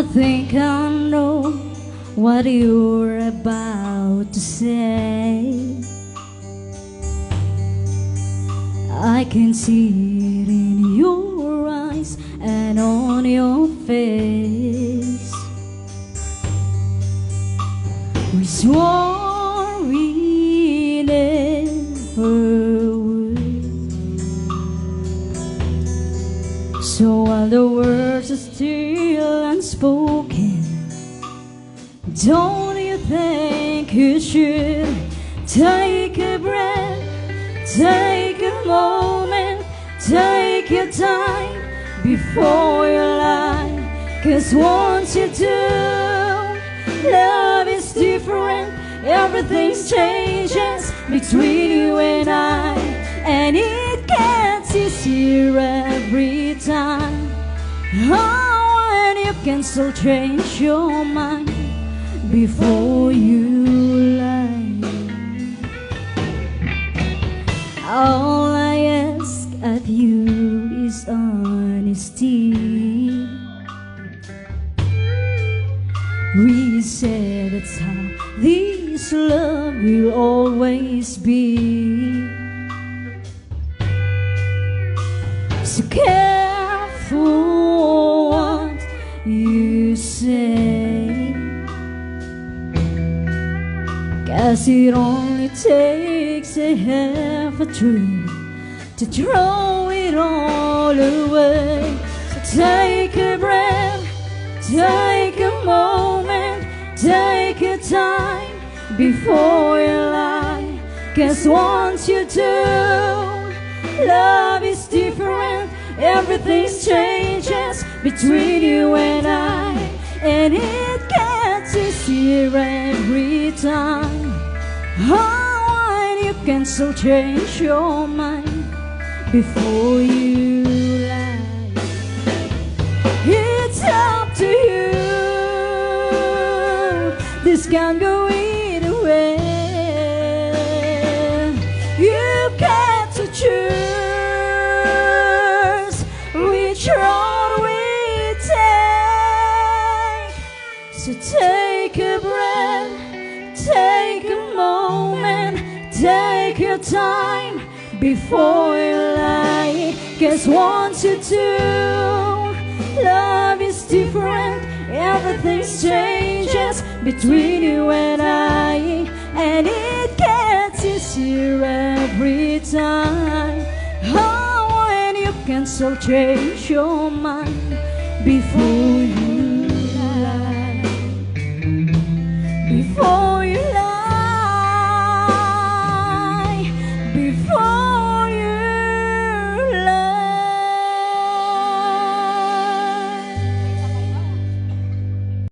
I think I know what you're about to say. I can see it in your eyes and on your face. We swore we never would. So while the words are still unspoken, don't you think you should take a breath, take a moment, take your time before you lie? 'Cause once you do, love is different. Everything changes between you and I, and it gets easier every time. Oh, and you can still change your mind before you lie. All I ask of you is honesty. We said that's how this love will always be. So careful what you say, 'cause it only takes a half a truth to throw it all away. So take a breath, take a moment, take your time before you lie. 'Cause once you do, love is different. Everything changes between you and I, and it gets easier every time. Oh, and you can still change your mind before you lie. It's up to you. This can go either way. You get to choose which road we take. So take a breath, take a moment, take your time before you lie. 'Cause once you do, love is different. Everything changes between you and I, and it gets easier every time. Oh, and you can still change your mind before you